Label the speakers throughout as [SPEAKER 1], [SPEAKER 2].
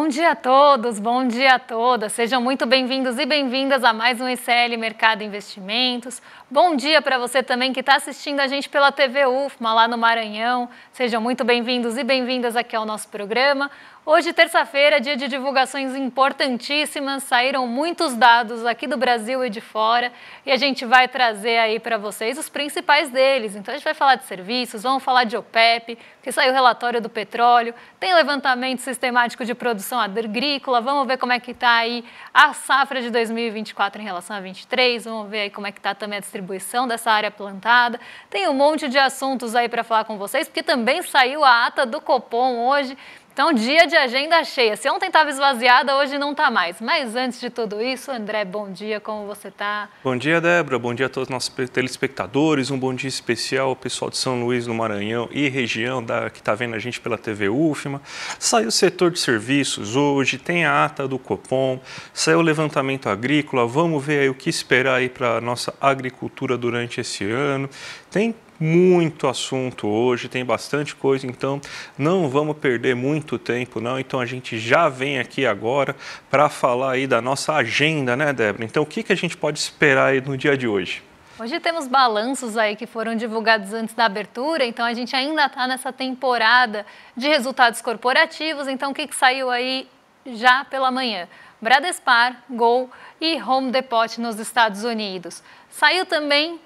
[SPEAKER 1] Bom dia a todos, bom dia a todas. Sejam muito bem-vindos e bem-vindas a mais um ICL Mercado Investimentos. Bom dia para você também que está assistindo a gente pela TV UFMA lá no Maranhão. Sejam muito bem-vindos e bem-vindas aqui ao nosso programa. Hoje, terça-feira, dia de divulgações importantíssimas, saíram muitos dados aqui do Brasil e de fora e a gente vai trazer aí para vocês os principais deles. Então, a gente vai falar de serviços, vamos falar de OPEP, que saiu o relatório do petróleo, tem levantamento sistemático de produção agrícola, vamos ver como é que está aí a safra de 2024 em relação a 2023, vamos ver aí como é que está também a distribuição dessa área plantada. Tem um monte de assuntos aí para falar com vocês, porque também saiu a ata do Copom hoje. Então, dia de agenda cheia. Se ontem estava esvaziada, hoje não está mais. Mas antes de tudo isso, André, bom dia, como você está?
[SPEAKER 2] Bom dia, Débora. Bom dia a todos os nossos telespectadores. Um bom dia especial ao pessoal de São Luís, no Maranhão e região que está vendo a gente pela TV UFMA. Saiu o setor de serviços hoje, tem a ata do Copom, saiu o levantamento agrícola. Vamos ver aí o que esperar aí para a nossa agricultura durante esse ano. Tem muito assunto hoje, tem bastante coisa, então não vamos perder muito tempo não, então a gente já vem aqui agora para falar aí da nossa agenda, né, Débora? Então o que a gente pode esperar aí no dia de hoje?
[SPEAKER 1] Hoje temos balanços aí que foram divulgados antes da abertura, então a gente ainda está nessa temporada de resultados corporativos, então o que saiu aí já pela manhã? Bradespar, Gol e Home Depot nos Estados Unidos. Saiu também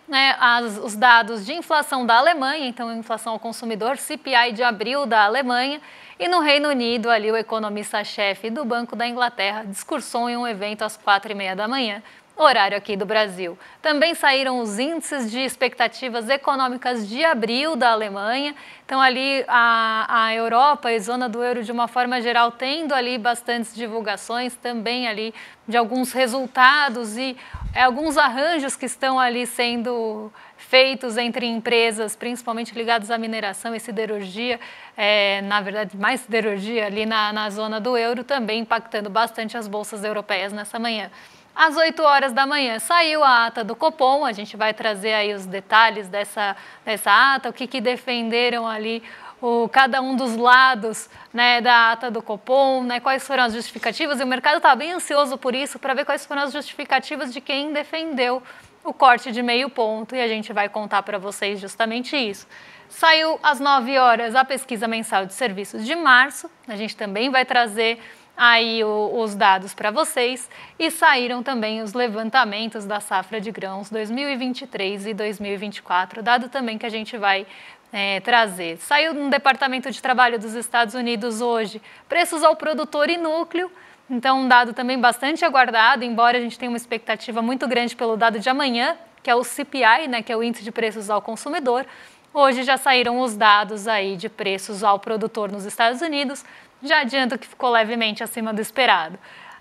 [SPEAKER 1] os dados de inflação da Alemanha, então a inflação ao consumidor, CPI de abril da Alemanha, e no Reino Unido, ali o economista-chefe do Banco da Inglaterra discursou em um evento às 4h30 da manhã, horário aqui do Brasil. Também saíram os índices de expectativas econômicas de abril da Alemanha. Então ali a Europa e zona do euro de uma forma geral tendo ali bastantes divulgações também ali de alguns resultados e alguns arranjos que estão ali sendo feitos entre empresas, principalmente ligadas à mineração e siderurgia, na verdade mais siderurgia ali na zona do euro, também impactando bastante as bolsas europeias nessa manhã. Às 8 horas da manhã saiu a ata do Copom, a gente vai trazer aí os detalhes dessa ata, o que defenderam ali cada um dos lados, né, da ata do Copom, né, quais foram as justificativas, e o mercado está bem ansioso por isso, para ver quais foram as justificativas de quem defendeu o corte de meio ponto, e a gente vai contar para vocês justamente isso. Saiu às 9 horas a pesquisa mensal de serviços de março, a gente também vai trazer aí os dados para vocês, e saíram também os levantamentos da safra de grãos 2023 e 2024, dado também que a gente vai trazer. Saiu no Departamento de Trabalho dos Estados Unidos hoje, preços ao produtor e núcleo, então um dado também bastante aguardado, embora a gente tenha uma expectativa muito grande pelo dado de amanhã, que é o CPI, né, que é o Índice de Preços ao Consumidor. Hoje já saíram os dados aí de preços ao produtor nos Estados Unidos, já adianto que ficou levemente acima do esperado.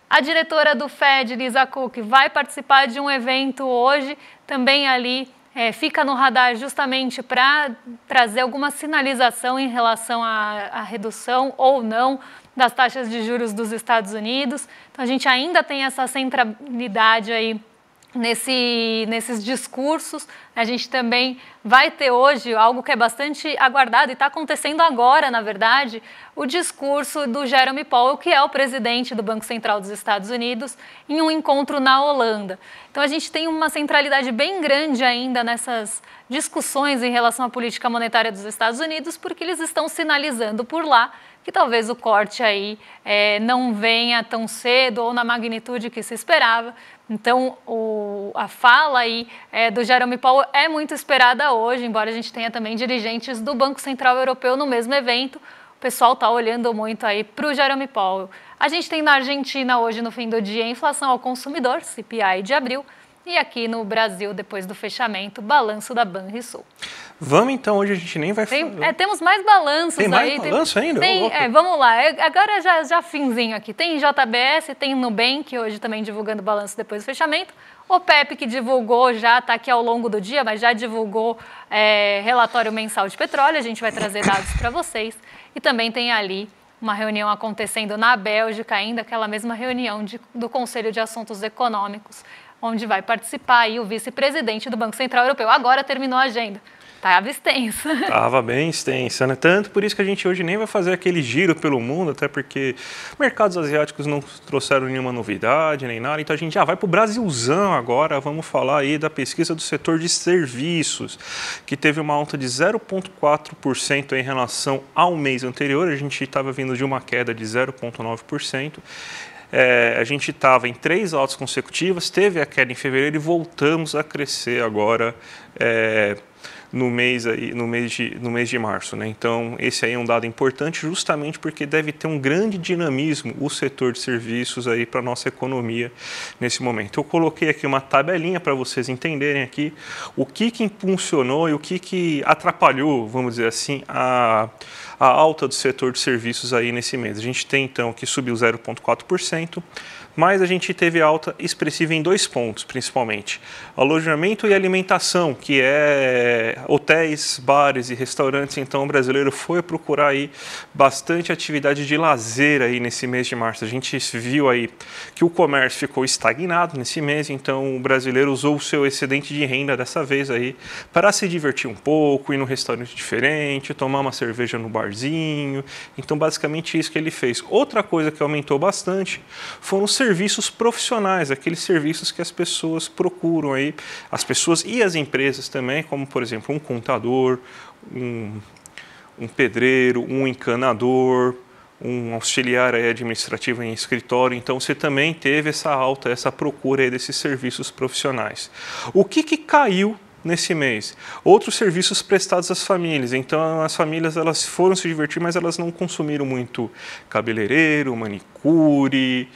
[SPEAKER 1] A diretora do Fed, Lisa Cook, vai participar de um evento hoje, também ali fica no radar justamente para trazer alguma sinalização em relação à redução ou não das taxas de juros dos Estados Unidos. Então a gente ainda tem essa centralidade aí nesses discursos. A gente também vai ter hoje algo que é bastante aguardado e está acontecendo agora, na verdade, o discurso do Jerome Powell, que é o presidente do Banco Central dos Estados Unidos, em um encontro na Holanda. Então a gente tem uma centralidade bem grande ainda nessas discussões em relação à política monetária dos Estados Unidos, porque eles estão sinalizando por lá que talvez o corte aí não venha tão cedo ou na magnitude que se esperava. Então, a fala aí do Jerome Powell é muito esperada hoje, embora a gente tenha também dirigentes do Banco Central Europeu no mesmo evento. O pessoal está olhando muito aí para o Jerome Powell. A gente tem na Argentina hoje, no fim do dia, a inflação ao consumidor, CPI de abril, e aqui no Brasil, depois do fechamento, balanço da Banrisul.
[SPEAKER 2] Vamos então, hoje a gente nem vai falar.
[SPEAKER 1] Temos mais balanços aí.
[SPEAKER 2] Tem mais balanço ainda?
[SPEAKER 1] Vamos lá, agora já finzinho aqui. Tem JBS, tem Nubank, hoje também divulgando balanço depois do fechamento. OPEP, que divulgou já, está aqui ao longo do dia, mas já divulgou relatório mensal de petróleo, a gente vai trazer dados para vocês. E também tem ali uma reunião acontecendo na Bélgica ainda, aquela mesma reunião do Conselho de Assuntos Econômicos, onde vai participar aí o vice-presidente do Banco Central Europeu. Agora terminou a agenda. Estava extensa.
[SPEAKER 2] Estava bem extensa, né? Tanto por isso que a gente hoje nem vai fazer aquele giro pelo mundo, até porque mercados asiáticos não trouxeram nenhuma novidade, nem nada. Então a gente já vai para o Brasilzão agora, vamos falar aí da pesquisa do setor de serviços, que teve uma alta de 0,4% em relação ao mês anterior. A gente estava vindo de uma queda de 0,9%. A gente estava em 3 altas consecutivas, teve a queda em fevereiro e voltamos a crescer agora no mês de março, né? Então, esse aí é um dado importante justamente porque deve ter um grande dinamismo o setor de serviços aí para a nossa economia nesse momento. Eu coloquei aqui uma tabelinha para vocês entenderem aqui o que impulsionou e o que atrapalhou, vamos dizer assim, a alta do setor de serviços aí nesse mês. A gente tem, então, que subiu 0,4%, mas a gente teve alta expressiva em 2 pontos, principalmente. Alojamento e alimentação, que é hotéis, bares e restaurantes. Então, o brasileiro foi procurar aí bastante atividade de lazer aí nesse mês de março. A gente viu aí que o comércio ficou estagnado nesse mês, então o brasileiro usou o seu excedente de renda dessa vez aí para se divertir um pouco, ir num restaurante diferente, tomar uma cerveja no barzinho. Então, basicamente isso que ele fez. Outra coisa que aumentou bastante foram os serviços profissionais, aqueles serviços que as pessoas procuram aí, as pessoas e as empresas também, como por exemplo um contador, um pedreiro, um encanador, um auxiliar aí administrativo em escritório. Então você também teve essa alta, essa procura aí desses serviços profissionais. O que caiu nesse mês? Outros serviços prestados às famílias. Então as famílias elas foram se divertir, mas elas não consumiram muito cabeleireiro, manicure,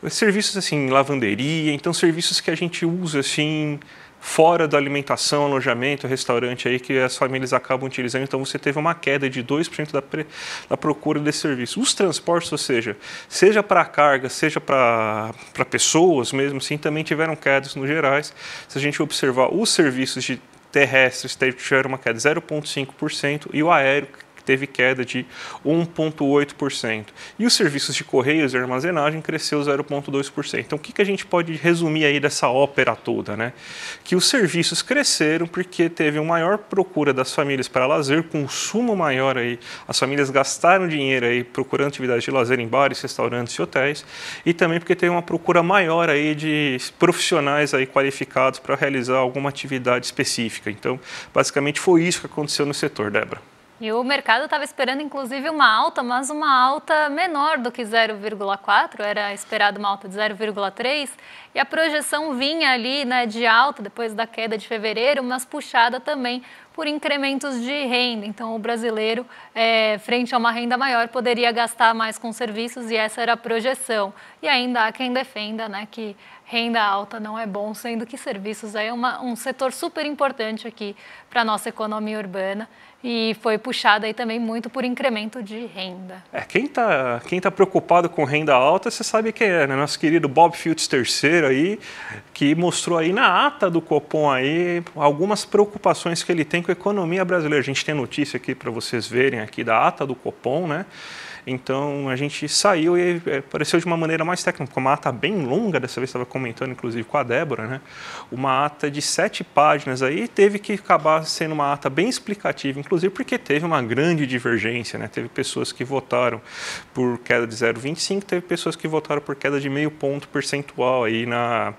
[SPEAKER 2] serviços assim, lavanderia. Então serviços que a gente usa assim fora da alimentação, alojamento, restaurante aí que as famílias acabam utilizando. Então você teve uma queda de 2% da procura desse serviço. Os transportes, ou seja para carga, seja para pessoas mesmo assim, também tiveram quedas no gerais. Se a gente observar os serviços terrestres tiveram uma queda de 0,5% e o aéreo teve queda de 1,8%. E os serviços de correios e armazenagem cresceu 0,2%. Então, o que a gente pode resumir aí dessa ópera toda, né? Que os serviços cresceram porque teve uma maior procura das famílias para lazer, consumo maior aí. As famílias gastaram dinheiro aí procurando atividades de lazer em bares, restaurantes e hotéis, e também porque teve uma procura maior aí de profissionais aí qualificados para realizar alguma atividade específica. Então, basicamente foi isso que aconteceu no setor, Débora.
[SPEAKER 1] E o mercado estava esperando, inclusive, uma alta, mas uma alta menor do que 0,4, era esperado uma alta de 0,3, e a projeção vinha ali, né, de alta, depois da queda de fevereiro, mas puxada também por incrementos de renda. Então, o brasileiro, frente a uma renda maior, poderia gastar mais com serviços, e essa era a projeção. E ainda há quem defenda, né, que renda alta não é bom, sendo que serviços é um setor super importante aqui para a nossa economia urbana. E foi puxada aí também muito por incremento de renda.
[SPEAKER 2] Quem tá preocupado com renda alta, você sabe quem é, né? Nosso querido Bob Fields III aí, que mostrou aí na ata do Copom aí algumas preocupações que ele tem com a economia brasileira. A gente tem notícia aqui para vocês verem aqui da ata do Copom, né? Então a gente saiu e apareceu de uma maneira mais técnica, uma ata bem longa, dessa vez estava comentando inclusive com a Débora, né? Uma ata de 7 páginas aí, teve que acabar sendo uma ata bem explicativa, inclusive porque teve uma grande divergência, né? Teve pessoas que votaram por queda de 0,25, teve pessoas que votaram por queda de meio ponto percentual aí na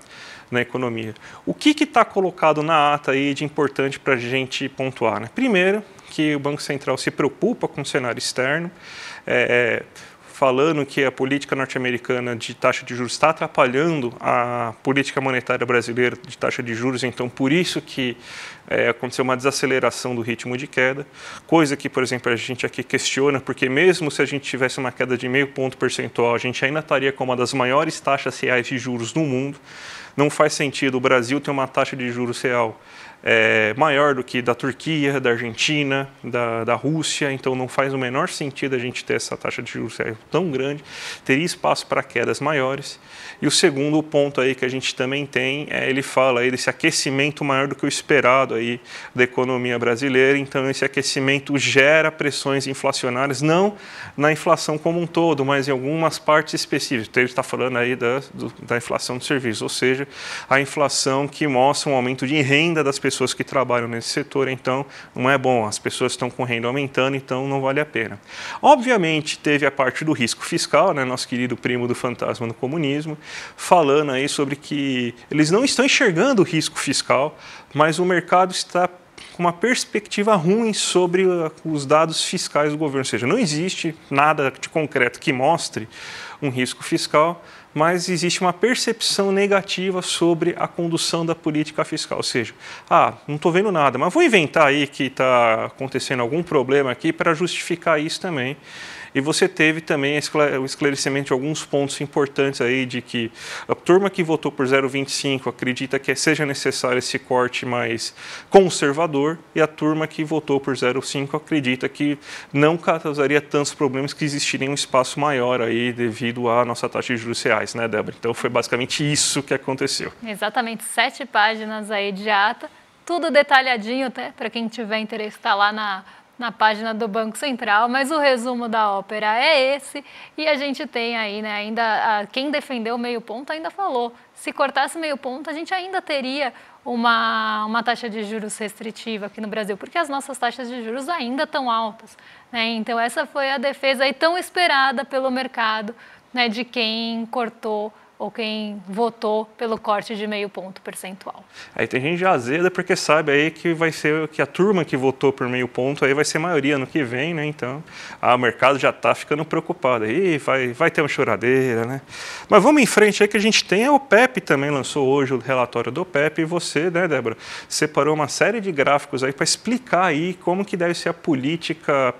[SPEAKER 2] economia. O que está colocado na ata aí de importante para a gente pontuar, né? Primeiro, que o Banco Central se preocupa com o cenário externo, falando que a política norte-americana de taxa de juros está atrapalhando a política monetária brasileira de taxa de juros, então por isso que aconteceu uma desaceleração do ritmo de queda, coisa que, por exemplo, a gente aqui questiona, porque mesmo se a gente tivesse uma queda de meio ponto percentual, a gente ainda estaria com uma das maiores taxas reais de juros do mundo. Não faz sentido o Brasil ter uma taxa de juros real maior do que da Turquia, da Argentina, da Rússia, então não faz o menor sentido a gente ter essa taxa de juros tão grande, teria espaço para quedas maiores. E o segundo ponto aí que a gente também tem, ele fala aí desse aquecimento maior do que o esperado aí da economia brasileira. Então, esse aquecimento gera pressões inflacionárias, não na inflação como um todo, mas em algumas partes específicas. Então, ele está falando aí da inflação de serviços, ou seja, a inflação que mostra um aumento de renda das pessoas que trabalham nesse setor. Então, não é bom, as pessoas estão com renda aumentando, então não vale a pena. Obviamente, teve a parte do risco fiscal, né, nosso querido primo do fantasma do comunismo, falando aí sobre que eles não estão enxergando o risco fiscal, mas o mercado está com uma perspectiva ruim sobre os dados fiscais do governo. Ou seja, não existe nada de concreto que mostre um risco fiscal, mas existe uma percepção negativa sobre a condução da política fiscal. Ou seja, não estou vendo nada, mas vou inventar aí que está acontecendo algum problema aqui para justificar isso também. E você teve também o esclarecimento de alguns pontos importantes aí de que a turma que votou por 0,25 acredita que seja necessário esse corte mais conservador e a turma que votou por 0,5 acredita que não causaria tantos problemas, que existiria um espaço maior aí devido à nossa taxa de juros reais, né, Débora? Então foi basicamente isso que aconteceu.
[SPEAKER 1] Exatamente, 7 páginas aí de ata, tudo detalhadinho, até para quem tiver interesse está lá na página do Banco Central, mas o resumo da ópera é esse, e a gente tem aí, né, ainda quem defendeu meio ponto ainda falou, se cortasse meio ponto a gente ainda teria uma taxa de juros restritiva aqui no Brasil, porque as nossas taxas de juros ainda estão altas, né? Então essa foi a defesa aí tão esperada pelo mercado, né, de quem cortou ou quem votou pelo corte de meio ponto percentual.
[SPEAKER 2] Aí tem gente já azeda porque sabe aí que vai ser que a turma que votou por meio ponto aí vai ser maioria no que vem, né? Então, o mercado já está ficando preocupado aí, vai ter uma choradeira, né? Mas vamos em frente aí que a gente tem a OPEP também lançou hoje o relatório do OPEP e você, né, Débora, separou uma série de gráficos aí para explicar aí como que deve ser a política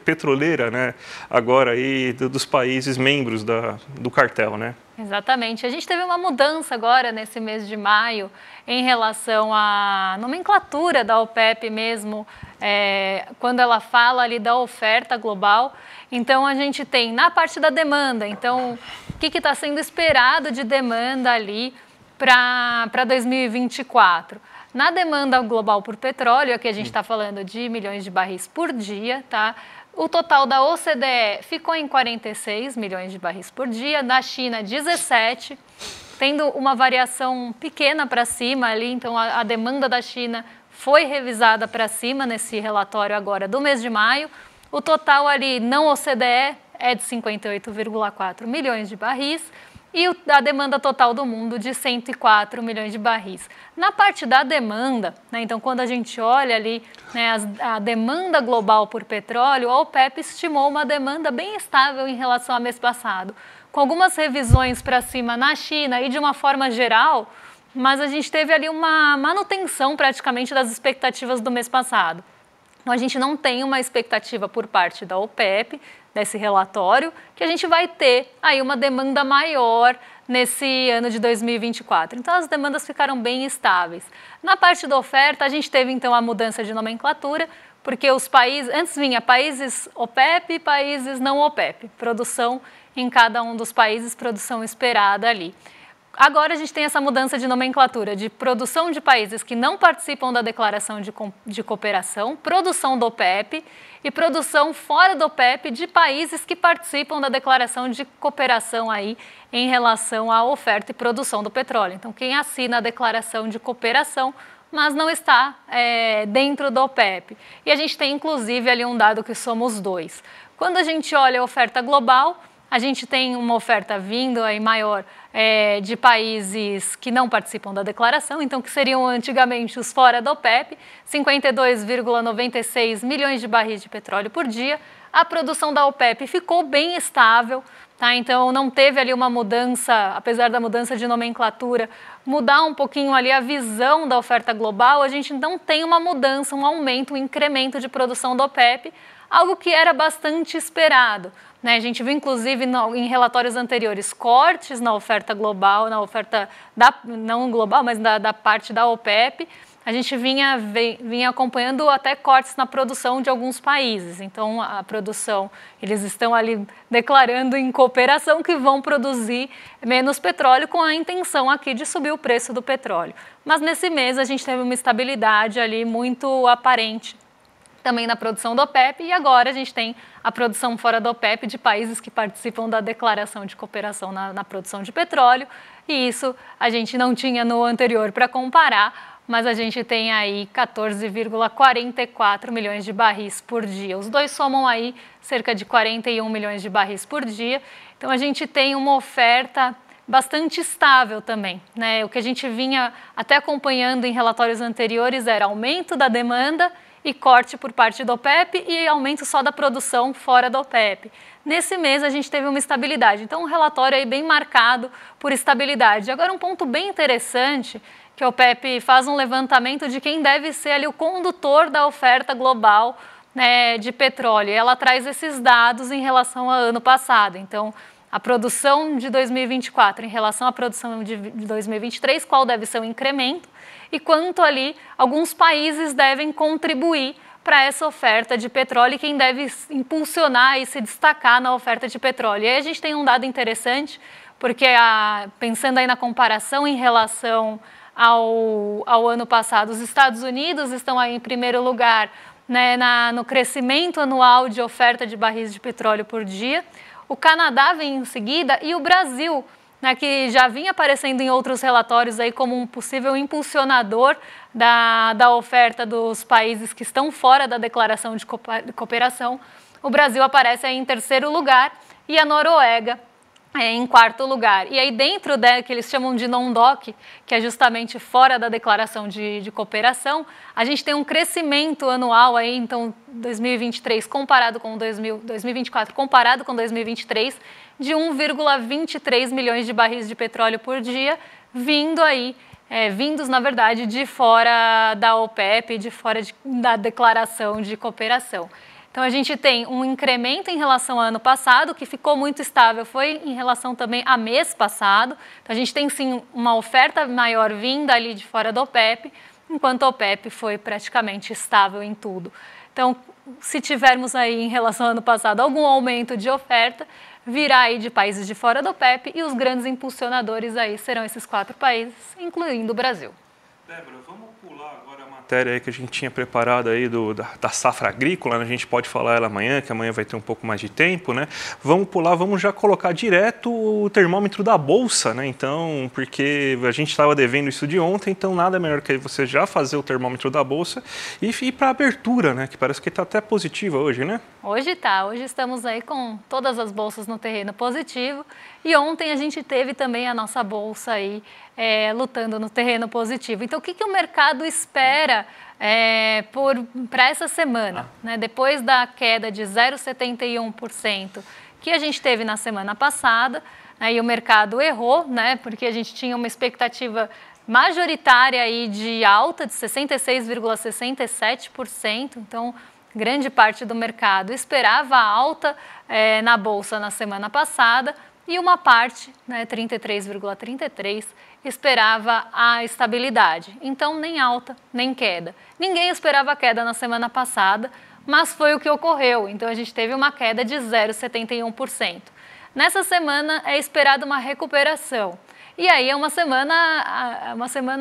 [SPEAKER 2] petroleira, né? Agora aí dos países membros do cartel, né?
[SPEAKER 1] Exatamente. A gente teve uma mudança agora nesse mês de maio em relação à nomenclatura da OPEP mesmo, quando ela fala ali da oferta global. Então, a gente tem na parte da demanda, então, o que está sendo esperado de demanda ali para 2024? Na demanda global por petróleo, aqui a gente está falando de milhões de barris por dia, tá? O total da OCDE ficou em 46 milhões de barris por dia, da China 17, tendo uma variação pequena para cima ali, então a demanda da China foi revisada para cima nesse relatório agora do mês de maio. O total ali não OCDE é de 58,4 milhões de barris e a demanda total do mundo de 104 milhões de barris. Na parte da demanda, né, então quando a gente olha ali, né, a demanda global por petróleo, a OPEP estimou uma demanda bem estável em relação ao mês passado, com algumas revisões para cima na China e de uma forma geral, mas a gente teve ali uma manutenção praticamente das expectativas do mês passado. Então, a gente não tem uma expectativa por parte da OPEP, desse relatório, que a gente vai ter aí uma demanda maior nesse ano de 2024. Então, as demandas ficaram bem estáveis. Na parte da oferta, a gente teve, então, a mudança de nomenclatura, porque os países, antes vinha países OPEP e países não OPEP, produção em cada um dos países, produção esperada ali. Agora a gente tem essa mudança de nomenclatura de produção de países que não participam da declaração de cooperação, produção do OPEP e produção fora do OPEP de países que participam da declaração de cooperação aí em relação à oferta e produção do petróleo. Então, quem assina a declaração de cooperação, mas não está dentro do OPEP. E a gente tem, inclusive, ali um dado que somos 2. Quando a gente olha a oferta global, a gente tem uma oferta vindo aí maior de países que não participam da declaração, então que seriam antigamente os fora da OPEP, 52,96 milhões de barris de petróleo por dia. A produção da OPEP ficou bem estável, tá? Então não teve ali uma mudança, apesar da mudança de nomenclatura, mudar um pouquinho ali a visão da oferta global, a gente não tem uma mudança, um aumento, um incremento de produção da OPEP, algo que era bastante esperado. Né, a gente viu, inclusive, em relatórios anteriores, cortes na oferta global, na oferta não global, mas da parte da OPEP. a gente vinha acompanhando até cortes na produção de alguns países. Então, a produção, eles estão ali declarando em cooperação que vão produzir menos petróleo com a intenção aqui de subir o preço do petróleo. Mas nesse mês a gente teve uma estabilidade ali muito aparente também na produção do OPEP, e agora a gente tem a produção fora do OPEP de países que participam da declaração de cooperação na produção de petróleo, e isso a gente não tinha no anterior para comparar, mas a gente tem aí 14,44 milhões de barris por dia. Os dois somam aí cerca de 41 milhões de barris por dia, então a gente tem uma oferta bastante estável também, né? O que a gente vinha até acompanhando em relatórios anteriores era aumento da demanda e corte por parte do OPEP e aumento só da produção fora do OPEP. Nesse mês a gente teve uma estabilidade, então um relatório aí bem marcado por estabilidade. Agora um ponto bem interessante, que a OPEP faz um levantamento de quem deve ser ali o condutor da oferta global, né, de petróleo. E ela traz esses dados em relação ao ano passado, então a produção de 2024 em relação à produção de 2023, qual deve ser o incremento, e quanto ali alguns países devem contribuir para essa oferta de petróleo e quem deve impulsionar e se destacar na oferta de petróleo. E aí a gente tem um dado interessante, porque pensando aí na comparação em relação ao ano passado, os Estados Unidos estão aí em primeiro lugar, né, no crescimento anual de oferta de barris de petróleo por dia, o Canadá vem em seguida e o Brasil, né, que já vinha aparecendo em outros relatórios aí como um possível impulsionador da oferta dos países que estão fora da declaração de cooperação. O Brasil aparece aí em terceiro lugar e a Noruega em quarto lugar. E aí dentro que eles chamam de non-doc, que é justamente fora da declaração de cooperação, a gente tem um crescimento anual aí, então 2023 comparado com 2024 comparado com 2023 de 1,23 milhões de barris de petróleo por dia, vindos na verdade de fora da OPEP, de fora da declaração de cooperação. Então, a gente tem um incremento em relação ao ano passado, que ficou muito estável, foi em relação também a mês passado. Então, a gente tem sim uma oferta maior vinda ali de fora da OPEP, enquanto a OPEP foi praticamente estável em tudo. Então, se tivermos aí em relação ao ano passado algum aumento de oferta, virá aí de países de fora da OPEP e os grandes impulsionadores aí serão esses 4 países, incluindo o Brasil.
[SPEAKER 2] Débora, vamos pular agora a matéria aí que a gente tinha preparado aí da safra agrícola, né? A gente pode falar ela amanhã, que amanhã vai ter um pouco mais de tempo, né? Vamos pular, vamos já colocar direto o termômetro da Bolsa, né? Então, porque a gente estava devendo isso de ontem, então nada melhor que você já fazer o termômetro da Bolsa e ir para a abertura, né? Que parece que está até positiva hoje, né?
[SPEAKER 1] Hoje estamos aí com todas as bolsas no terreno positivo e ontem a gente teve também a nossa bolsa aí lutando no terreno positivo. Então, o que o mercado espera para essa semana? Né? Depois da queda de 0,71% que a gente teve na semana passada, e o mercado errou, né? Porque a gente tinha uma expectativa majoritária aí de alta de 66,67%, então grande parte do mercado esperava alta na Bolsa na semana passada e uma parte, 33,33%, esperava a estabilidade. Então, nem alta, nem queda. Ninguém esperava a queda na semana passada, mas foi o que ocorreu. Então, a gente teve uma queda de 0,71%. Nessa semana é esperada uma recuperação. E aí é uma semana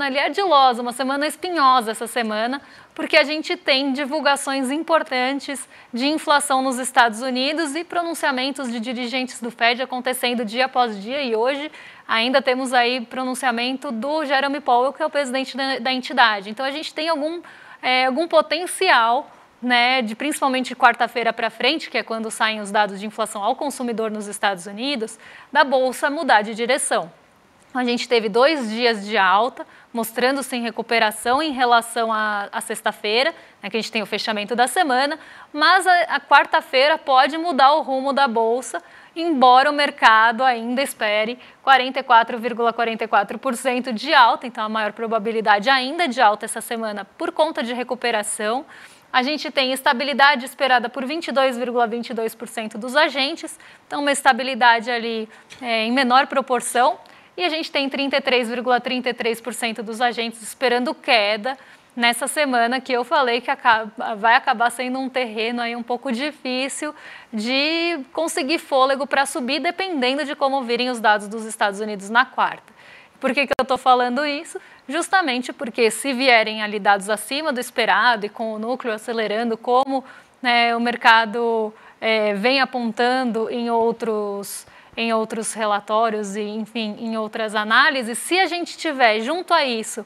[SPEAKER 1] ali ardilosa, uma semana espinhosa essa semana, porque a gente tem divulgações importantes de inflação nos Estados Unidos e pronunciamentos de dirigentes do Fed acontecendo dia após dia. E hoje ainda temos aí pronunciamento do Jerome Powell, que é o presidente da entidade. Então a gente tem algum potencial, né, principalmente de quarta-feira para frente, que é quando saem os dados de inflação ao consumidor nos Estados Unidos, da Bolsa mudar de direção. A gente teve 2 dias de alta, mostrando-se em recuperação em relação à sexta-feira, né, que a gente tem o fechamento da semana, mas a quarta-feira pode mudar o rumo da Bolsa, embora o mercado ainda espere 44,44% de alta, então a maior probabilidade ainda de alta essa semana por conta de recuperação. A gente tem estabilidade esperada por 22,22% dos agentes, então uma estabilidade ali em menor proporção. E a gente tem 33,33% dos agentes esperando queda nessa semana que eu falei que vai acabar sendo um terreno aí um pouco difícil de conseguir fôlego para subir, dependendo de como virem os dados dos Estados Unidos na quarta. Por que eu estou falando isso? Justamente porque se vierem ali dados acima do esperado e com o núcleo acelerando, como, né, o mercado vem apontando em outros relatórios e, enfim, em outras análises, se a gente tiver junto a isso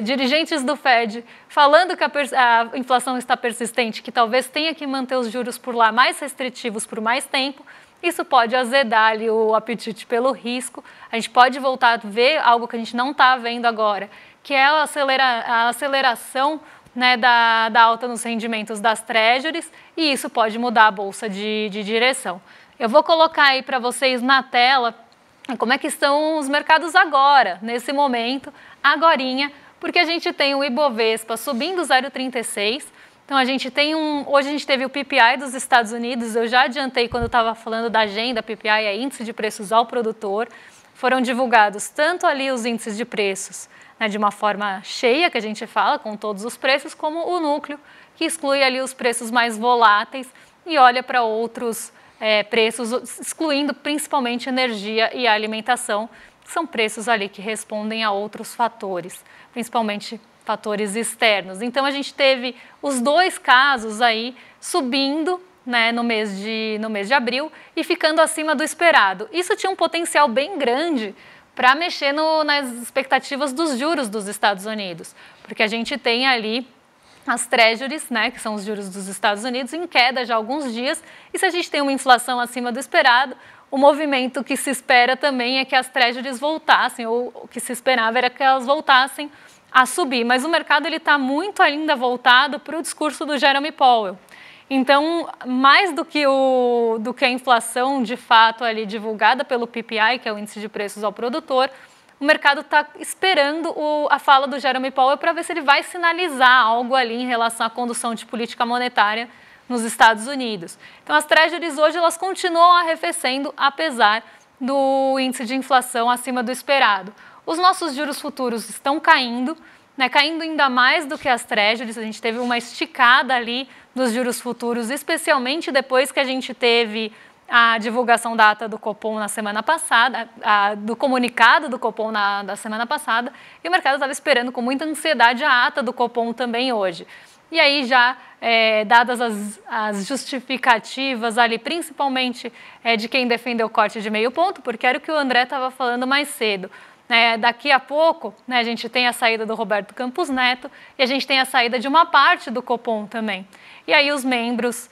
[SPEAKER 1] dirigentes do Fed falando que a inflação está persistente, que talvez tenha que manter os juros por lá mais restritivos por mais tempo, isso pode azedar ali o apetite pelo risco. A gente pode voltar a ver algo que a gente não está vendo agora, que é a aceleração, né, da alta nos rendimentos das treasuries, e isso pode mudar a bolsa de direção. Eu vou colocar aí para vocês na tela como é que estão os mercados agora, nesse momento, agorinha, porque a gente tem o Ibovespa subindo 0,36. Então, hoje a gente teve o PPI dos Estados Unidos, eu já adiantei quando eu estava falando da agenda, PPI é índice de preços ao produtor, foram divulgados tanto ali os índices de preços, né, de uma forma cheia, que a gente fala, com todos os preços, como o núcleo, que exclui ali os preços mais voláteis e olha para outros preços, excluindo principalmente energia e alimentação, que são preços ali que respondem a outros fatores, principalmente fatores externos. Então, a gente teve os dois casos aí subindo, né, no mês de abril e ficando acima do esperado. Isso tinha um potencial bem grande para mexer nas expectativas dos juros dos Estados Unidos, porque a gente tem ali as treasuries, né, que são os juros dos Estados Unidos, em queda já há alguns dias, e se a gente tem uma inflação acima do esperado, o movimento que se espera também é que as treasuries voltassem, ou o que se esperava era que elas voltassem a subir, mas o mercado está muito ainda voltado para o discurso do Jerome Powell. Então, mais do que a inflação de fato ali divulgada pelo PPI, que é o índice de preços ao produtor, o mercado está esperando a fala do Jerome Powell para ver se ele vai sinalizar algo ali em relação à condução de política monetária nos Estados Unidos. Então, as treasuries hoje elas continuam arrefecendo, apesar do índice de inflação acima do esperado. Os nossos juros futuros estão caindo, né, caindo ainda mais do que as treasuries. A gente teve uma esticada ali dos juros futuros, especialmente depois que a gente teve a divulgação da ata do Copom na semana passada, do comunicado do Copom da semana passada, e o mercado estava esperando com muita ansiedade a ata do Copom também hoje. E aí já, dadas as justificativas ali, principalmente de quem defendeu o corte de meio ponto, porque era o que o André estava falando mais cedo, daqui a pouco, né, a gente tem a saída do Roberto Campos Neto e a gente tem a saída de uma parte do Copom também. E aí os membros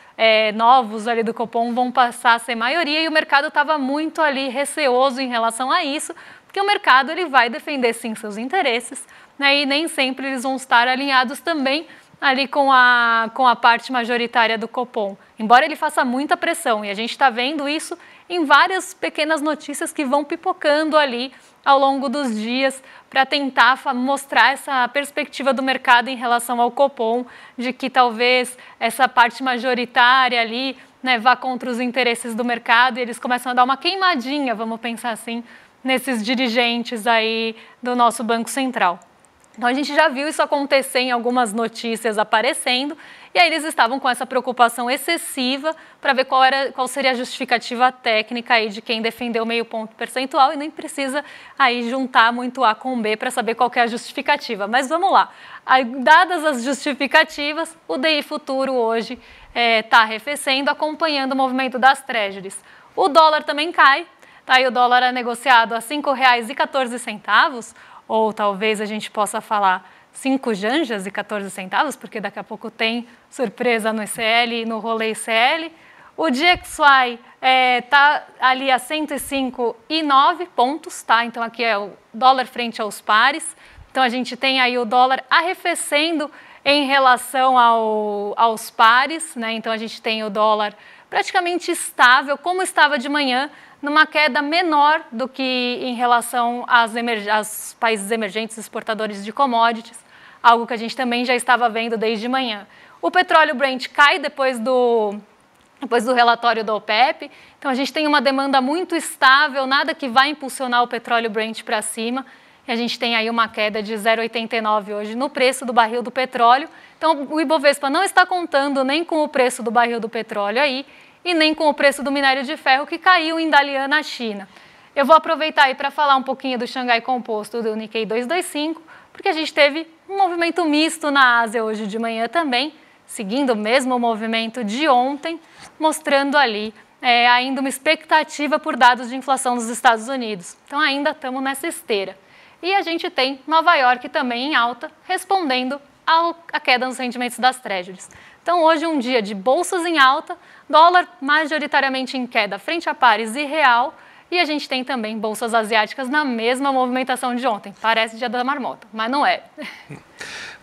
[SPEAKER 1] novos ali do Copom vão passar a ser maioria e o mercado estava muito ali receoso em relação a isso, porque o mercado ele vai defender sim seus interesses, né, e nem sempre eles vão estar alinhados também ali com a parte majoritária do Copom, embora ele faça muita pressão, e a gente está vendo isso em várias pequenas notícias que vão pipocando ali ao longo dos dias para tentar mostrar essa perspectiva do mercado em relação ao Copom, de que talvez essa parte majoritária ali, né, vá contra os interesses do mercado, e eles começam a dar uma queimadinha, vamos pensar assim, nesses dirigentes aí do nosso Banco Central. Então, a gente já viu isso acontecer em algumas notícias aparecendo, e aí eles estavam com essa preocupação excessiva para ver qual seria a justificativa técnica aí de quem defendeu meio ponto percentual, e nem precisa aí juntar muito A com B para saber qual que é a justificativa. Mas vamos lá, aí, dadas as justificativas, o DI futuro hoje está arrefecendo, acompanhando o movimento das treasuries. O dólar também cai, tá? E o dólar é negociado a R$ 5,14, ou talvez a gente possa falar 5 janjas e 14 centavos, porque daqui a pouco tem surpresa no ICL e no rolê ICL. O DXY está ali a 105,9 pontos, tá? Então aqui é o dólar frente aos pares. Então a gente tem aí o dólar arrefecendo em relação aos pares, né? Então a gente tem o dólar praticamente estável, como estava de manhã, numa queda menor do que em relação aos países emergentes exportadores de commodities, algo que a gente também já estava vendo desde manhã. O petróleo Brent cai depois do relatório da OPEP, então a gente tem uma demanda muito estável, nada que vai impulsionar o petróleo Brent para cima. e a gente tem aí uma queda de 0,89 hoje no preço do barril do petróleo. Então, o Ibovespa não está contando nem com o preço do barril do petróleo aí e nem com o preço do minério de ferro que caiu em Dalian na China. Eu vou aproveitar aí para falar um pouquinho do Xangai Composto do Nikkei 225, porque a gente teve um movimento misto na Ásia hoje de manhã também, seguindo o mesmo movimento de ontem, mostrando ali ainda uma expectativa por dados de inflação dos Estados Unidos. Então ainda estamos nessa esteira. E a gente tem Nova York também em alta, respondendo à queda nos rendimentos das treasuries. Então hoje um dia de bolsas em alta, dólar majoritariamente em queda frente a pares e real, e a gente tem também bolsas asiáticas na mesma movimentação de ontem. Parece dia da marmota, mas não é.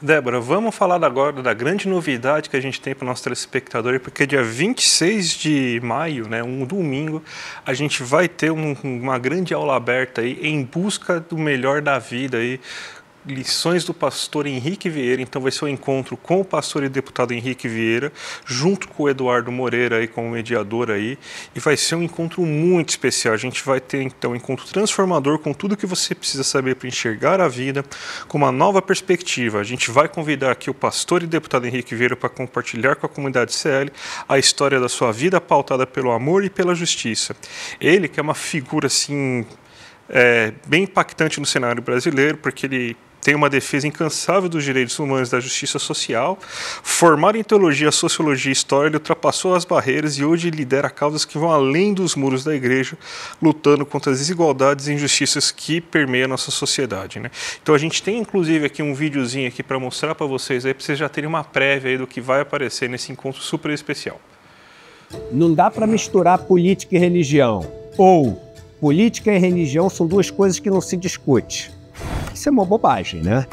[SPEAKER 2] Débora, vamos falar agora da grande novidade que a gente tem para o nosso telespectador, porque dia 26 de maio, né, um domingo, a gente vai ter uma grande aula aberta aí em busca do melhor da vida aí. Lições do pastor Henrique Vieira. Então vai ser um encontro com o pastor e deputado Henrique Vieira, junto com o Eduardo Moreira aí como mediador aí, e vai ser um encontro muito especial. A gente vai ter então um encontro transformador com tudo que você precisa saber para enxergar a vida com uma nova perspectiva. A gente vai convidar aqui o pastor e deputado Henrique Vieira para compartilhar com a comunidade CL a história da sua vida pautada pelo amor e pela justiça. Ele que é uma figura assim bem impactante no cenário brasileiro, porque ele tem uma defesa incansável dos direitos humanos e da justiça social. Formado em teologia, sociologia e história, ele ultrapassou as barreiras e hoje lidera causas que vão além dos muros da igreja, lutando contra as desigualdades e injustiças que permeiam a nossa sociedade, né? Então a gente tem inclusive aqui um videozinho aqui para mostrar para vocês aí, para vocês já terem uma prévia aí do que vai aparecer nesse encontro super especial.
[SPEAKER 3] Não dá para misturar política e religião. Ou política e religião são duas coisas que não se discute. Isso é uma bobagem, né?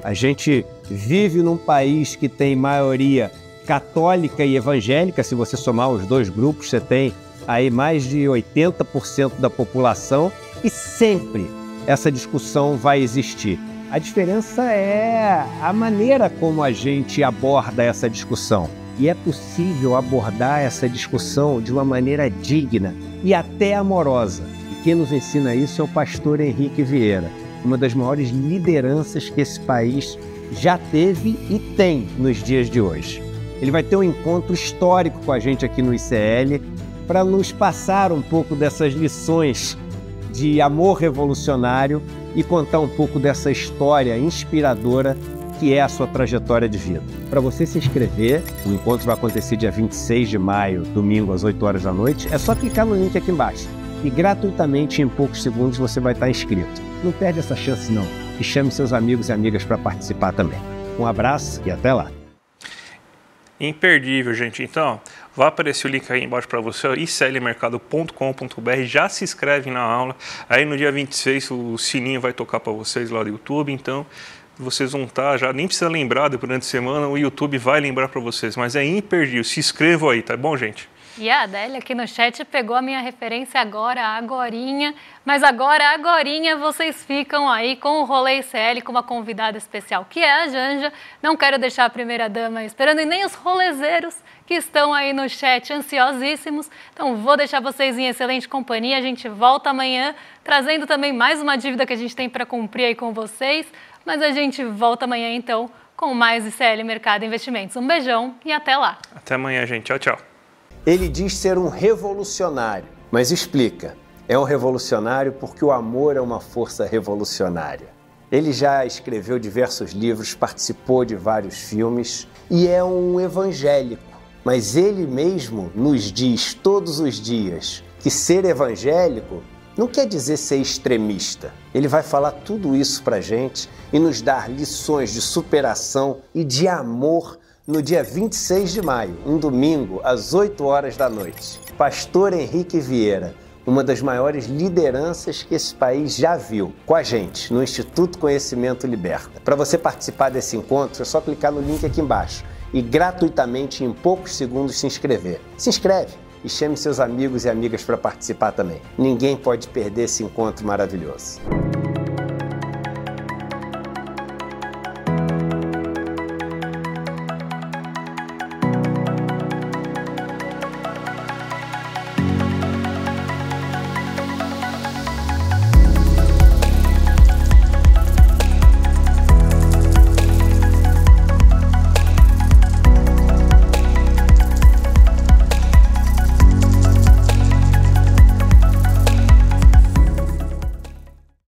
[SPEAKER 3] A gente vive num país que tem maioria católica e evangélica. Se você somar os dois grupos, você tem aí mais de 80% da população e sempre essa discussão vai existir. A diferença é a maneira como a gente aborda essa discussão. E é possível abordar essa discussão de uma maneira digna e até amorosa. E quem nos ensina isso é o pastor Henrique Vieira, uma das maiores lideranças que esse país já teve e tem nos dias de hoje. Ele vai ter um encontro histórico com a gente aqui no ICL para nos passar um pouco dessas lições de amor revolucionário e contar um pouco dessa história inspiradora que é a sua trajetória de vida. Para você se inscrever, o encontro vai acontecer dia 26 de maio, domingo às 8 horas da noite, é só clicar no link aqui embaixo. E gratuitamente, em poucos segundos, você vai estar inscrito. Não perde essa chance não. E chame seus amigos e amigas para participar também. Um abraço e até lá.
[SPEAKER 2] Imperdível, gente. Então, vai aparecer o link aí embaixo para você, iclmercado.com.br. Já se inscreve na aula. Aí no dia 26 o sininho vai tocar para vocês lá do YouTube. Então, vocês vão estar, já nem precisa lembrar durante a semana, o YouTube vai lembrar para vocês. Mas é imperdível. Se inscrevam aí, tá bom, gente?
[SPEAKER 1] E a Adélia aqui no chat pegou a minha referência agorinha, mas agorinha vocês ficam aí com o Rolê ICL com uma convidada especial, que é a Janja. Não quero deixar a primeira-dama esperando e nem os rolezeiros que estão aí no chat ansiosíssimos. Então vou deixar vocês em excelente companhia, a gente volta amanhã, trazendo também mais uma dívida que a gente tem para cumprir aí com vocês, mas a gente volta amanhã então com mais ICL Mercado Investimentos. Um beijão e até lá.
[SPEAKER 2] Até amanhã, gente. Tchau, tchau.
[SPEAKER 3] Ele diz ser um revolucionário, mas explica. É um revolucionário porque o amor é uma força revolucionária. Ele já escreveu diversos livros, participou de vários filmes e é um evangélico. Mas ele mesmo nos diz todos os dias que ser evangélico não quer dizer ser extremista. Ele vai falar tudo isso pra gente e nos dar lições de superação e de amor no dia 26 de maio, um domingo, às 8 horas da noite. Pastor Henrique Vieira, uma das maiores lideranças que esse país já viu, com a gente, no Instituto Conhecimento Liberta. Para você participar desse encontro, é só clicar no link aqui embaixo e gratuitamente, em poucos segundos, se inscrever. Se inscreve e chame seus amigos e amigas para participar também. Ninguém pode perder esse encontro maravilhoso.